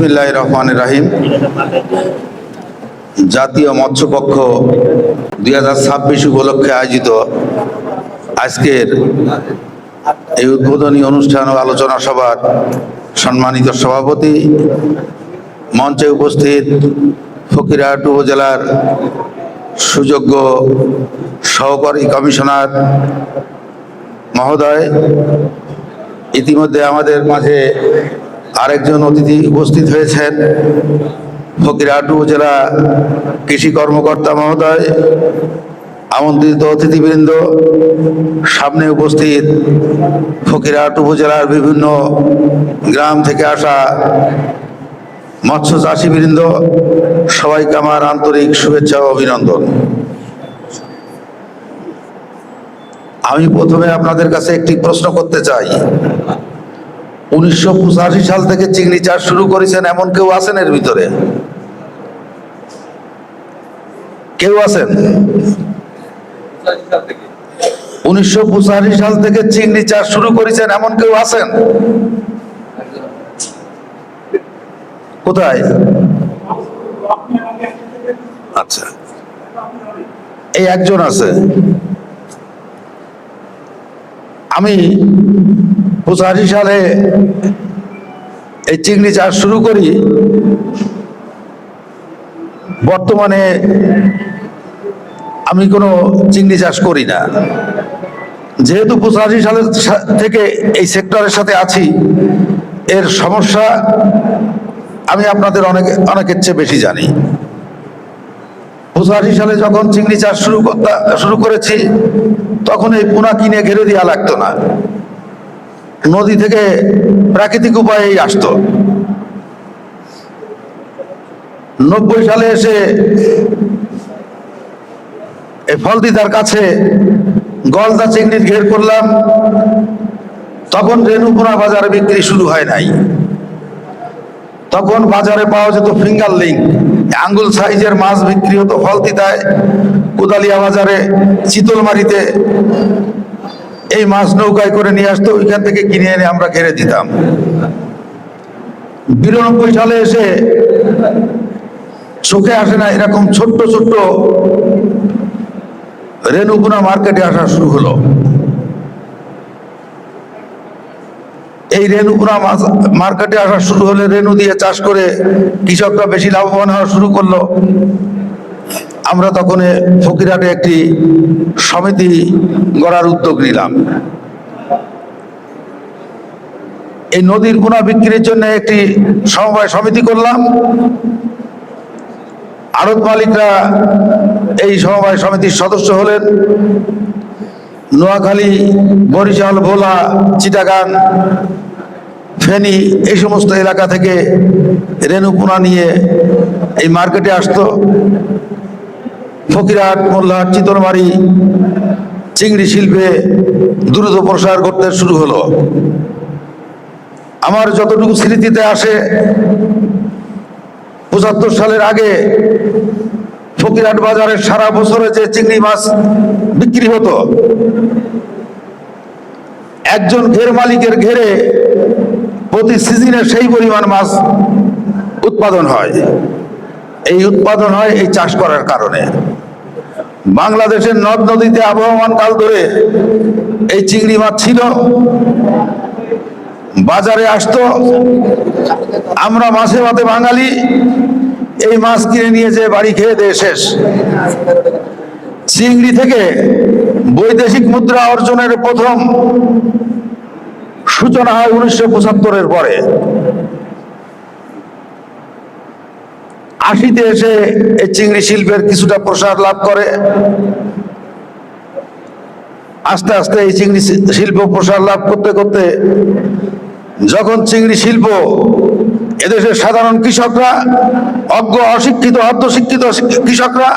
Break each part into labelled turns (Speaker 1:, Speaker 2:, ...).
Speaker 1: বিসমিল্লাহির রহমানির রহিম। জাতীয় মৎস্যপক্ষ 2026 উপলক্ষে আয়োজিত আজকের এই উদ্বোধনী অনুষ্ঠান ও আলোচনা সভার সম্মানিত সভাপতি, মঞ্চে উপস্থিত ফকিরহাট উপজেলার সুযোগ্য সহকারী কমিশনার মহোদয়, ইতিমধ্যে আমাদের মাঝে আরেকজন অতিথি উপস্থিত হয়েছেন, ফকিরহাট উপজেলা কৃষি কর্মকর্তা মহোদয়, আমন্ত্রিত অতিথিবৃন্দ, সামনে উপস্থিত ফকিরহাট উপজেলার বিভিন্ন গ্রাম থেকে আসা মৎস্য চাষিবৃন্দ, সবাইকে আমার আন্তরিক শুভেচ্ছা ও অভিনন্দন। আমি প্রথমে আপনাদের কাছে একটি প্রশ্ন করতে চাই। 1985 সাল থেকে চিংড়ি চাষ শুরু করেছেন এমন কেউ আছেন এর ভিতরে? কেউ আছেন? 1985 সাল থেকে চিংড়ি চাষ শুরু করেছেন এমন কেউ আছেন? কোথায়? আচ্ছা, এই একজন আছে। আমি 85 সালে এই চিংড়ি চাষ শুরু করি। বর্তমানে আমি কোনো চিংড়ি চাষ করি না। যেহেতু 85 সালের থেকে এই সেক্টরের সাথে আছি, এর সমস্যা আমি আপনাদের অনেকের চেয়ে বেশি জানি। 85 সালে যখন চিংড়ি চাষ শুরু করেছি, তখন এই পোনা কিনে ঘিরে দেওয়া লাগতো না, নদী থেকে প্রাকৃতিক উপায়েই আসতো। 90 সালে এসে এই ফলদিতার কাছে গলদা চিংড়ির ঘের করলাম। তখন রেণুপোনা বাজারে বিক্রি শুরু হয় নাই। তখন বাজারে পাওয়া যেত ফিঙ্গারলিং, আঙ্গুল সাইজের মাছ বিক্রি হতো ফলদিতায়, কোদালিয়া বাজারে, চিতলমারিতে। এই মাছ নৌকায় করে নিয়ে আসতো, ওইখান থেকে কিনে এনে আমরা ঘেরে দিতাম। 92 সালে এসে চোখে আসে না এরকম ছোট্ট ছোট্ট রেণুপোনা মার্কেটে আসা শুরু হলো। এই রেণুপোনা মার্কেটে আসা শুরু হলে রেণু দিয়ে চাষ করে কৃষকরা বেশি লাভবান হওয়া শুরু করলো। আমরা তখন ফকিরহাটে একটি সমিতি গড়ার উদ্যোগ নিলাম। এই নদীর পোনা বিক্রির জন্য একটি সমবায় সমিতি করলাম। আড়ত মালিকরা এই সমবায় সমিতির সদস্য হলেন। নোয়াখালী, বরিশাল, ভোলা, চিটাগাং, ফেনী, এই সমস্ত এলাকা থেকে রেণুপোনা নিয়ে এই মার্কেটে আসতো। ফকিরহাট, মোল্লাহাট, চিতলমারি চিংড়ি শিল্পে দ্রুত প্রসার করতে শুরু হলো। আমার যতটুকু স্মৃতিতে আসে, 75 সালের আগে ফকিরহাট বাজারে সারা বছরে যে চিংড়ি মাছ বিক্রি হতো, একজন ঘের মালিকের ঘেরে প্রতি সিজনে সেই পরিমাণ মাছ উৎপাদন হয়। এই উৎপাদন হয় এই চাষ করার কারণে। বাংলাদেশের নদ নদীতে আবহমান কাল ধরে এই চিংড়ি মাছ ছিল, বাজারে আসতো। আমরা মাছে ভাতে বাঙালি, এই মাছ কিনে নিয়ে যে বাড়ি খেয়ে দিয়ে শেষ। চিংড়ি থেকে বৈদেশিক মুদ্রা অর্জনের প্রথম সূচনা হয় 1975-এর পরে। 80-তে এসে এই চিংড়ি শিল্পের কিছুটা প্রসার লাভ করে। আস্তে আস্তে এই চিংড়ি শিল্প প্রসার লাভ করতে করতে যখন চিংড়ি শিল্প এদেশের সাধারণ কৃষকরা, অজ্ঞ, অশিক্ষিত, অর্ধশিক্ষিত কৃষকরা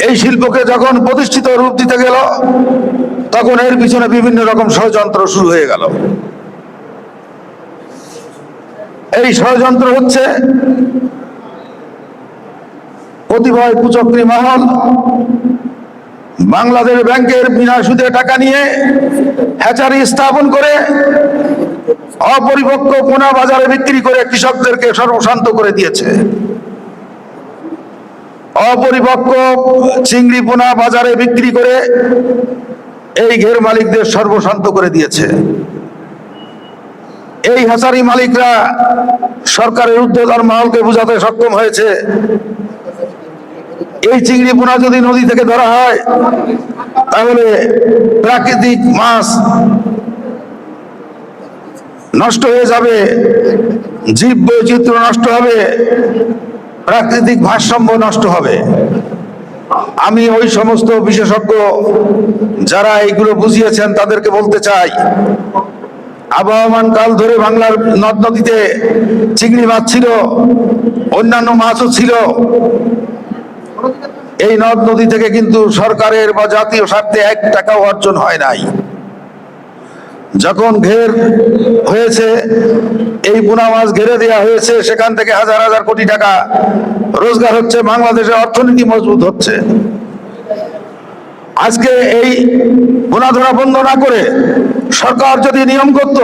Speaker 1: এই শিল্পকে যখন প্রতিষ্ঠিত রূপ দিতে গেল, তখন এর পিছনে বিভিন্ন রকম ষড়যন্ত্র শুরু হয়ে গেল। এই ষড়যন্ত্র হচ্ছে কতিপয় কুচক্রী মহল বাংলাদেশ ব্যাংকের বিনা সুদে টাকা নিয়ে হ্যাচারি স্থাপন করে অপরিপক্ক পোনা বাজারে বিক্রি করে কৃষকদেরকে সর্বশান্ত করে দিয়েছে। অপরিপক্ক চিংড়ি পোনা বাজারে বিক্রি করে এই ঘের মালিকদের সর্বশান্ত করে দিয়েছে। এই হ্যাচারি মালিকরা সরকারের ঊর্ধ্বতন মহলকে বোঝাতে সক্ষম হয়েছে, এই চিংড়ি পোনা যদি নদী থেকে ধরা হয় তাহলে প্রাকৃতিক মাছ নষ্ট হয়ে যাবে, জীব বৈচিত্র্য নষ্ট হবে, প্রাকৃতিক ভারসাম্য নষ্ট হবে। আমি ওই সমস্ত বিশেষজ্ঞ যারা এইগুলো বুঝিয়েছেন তাদেরকে বলতে চাই, আবহমান কাল ধরে বাংলার নদ নদীতে চিংড়ি মাছ ছিল, অন্যান্য মাছও ছিল। এই নদ নদী থেকে কিন্তু সরকারের বা জাতীয় স্বার্থে 1 টাকাও অর্জন হয় নাই। যখন ঘের হয়েছে, এই পোনা মাছ ঘেরে দেওয়া হয়েছে, সেখান থেকে হাজার হাজার কোটি টাকা রোজগার হচ্ছে, বাংলাদেশের অর্থনীতি মজবুত হচ্ছে। আজকে এই পোনা ধরা বন্ধ না করে সরকার যদি নিয়ম করত,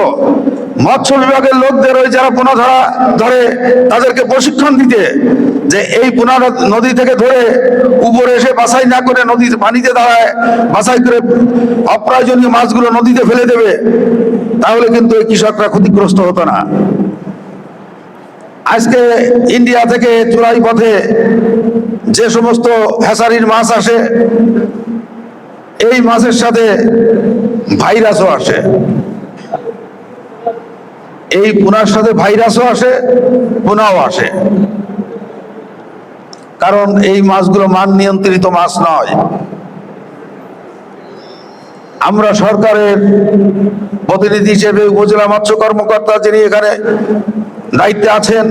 Speaker 1: মৎস্য বিভাগের লোকদের ওই যারা পোনা ধরে তাদেরকে প্রশিক্ষণ দিতে, যে এই পোনা নদী থেকে ধরে উপরে এসে বাছাই না করে নদীর পানিতে দাঁড়ায় বাছাই করে অপ্রয়োজনীয় মাছগুলো নদীতে ফেলে দেবে, তাহলে কিন্তু এই কৃষকরা ক্ষতিগ্রস্ত হতো না। আজকে ইন্ডিয়া থেকে চোরাই পথে যে সমস্ত হ্যাচারির মাছ আসে, এই মাছের সাথে ভাইরাসও আসে, এই পোনার সাথে ভাইরাসও আসে, পোনাও আসে। কারণ এই মাছগুলো মান নিয়ন্ত্রিত মাছ নয়। আমরা সরকারের প্রতিনিধি হিসেবে উপজেলা মৎস্য কর্মকর্তা যিনি এখানে দায়িত্বে আছেন,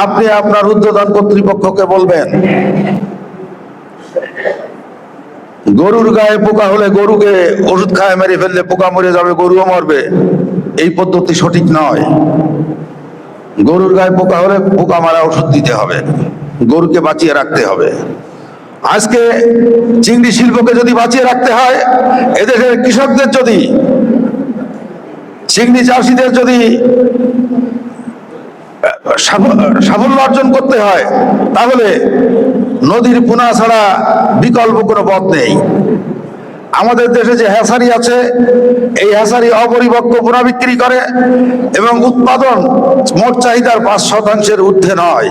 Speaker 1: আপনি আপনার ঊর্ধ্বতন কর্তৃপক্ষকে বলবেন, গরুর গায়ে পোকা হলে গরুকে ওষুধ খায় মেরে ফেললে পোকা মরে যাবে, গরুও মরবে, এই পদ্ধতি সঠিক নয়। গরুর গায়ে পোকা হলে পোকা মারা ওষুধ দিতে হবে, গরুকে বাঁচিয়ে রাখতে হবে। আজকে চিংড়ি শিল্পকে যদি বাঁচিয়ে রাখতে হয়, এদেশের কৃষকদের যদি, চিংড়ি চাষীদের যদি সাফল্য অর্জন করতে হয়, তাহলে নদীর পোনা ছাড়া বিকল্প কোনো পথ নেই। আমাদের দেশে যে হ্যাচারি আছে, এই হ্যাচারি অপরিপক্ক পোনা বিক্রি করে এবং উৎপাদন মোট চাহিদার 5% ঊর্ধ্বে নয়।